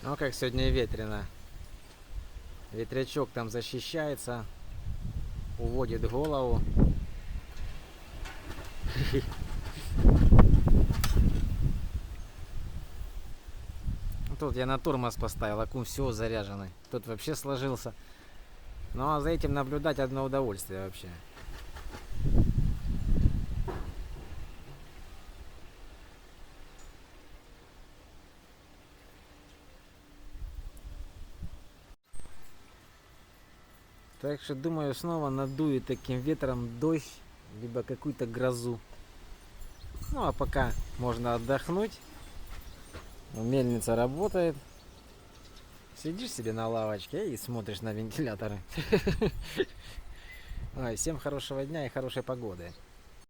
Ну как сегодня ветрено. Ветрячок там защищается, уводит голову. Тут я на тормоз поставил, аккум все заряженный. Тут вообще сложился. Ну а за этим наблюдать одно удовольствие вообще. Так что думаю, снова надует таким ветром дождь, либо какую-то грозу. Ну а пока можно отдохнуть. Мельница работает. Сидишь себе на лавочке и смотришь на вентиляторы. Ой, всем хорошего дня и хорошей погоды.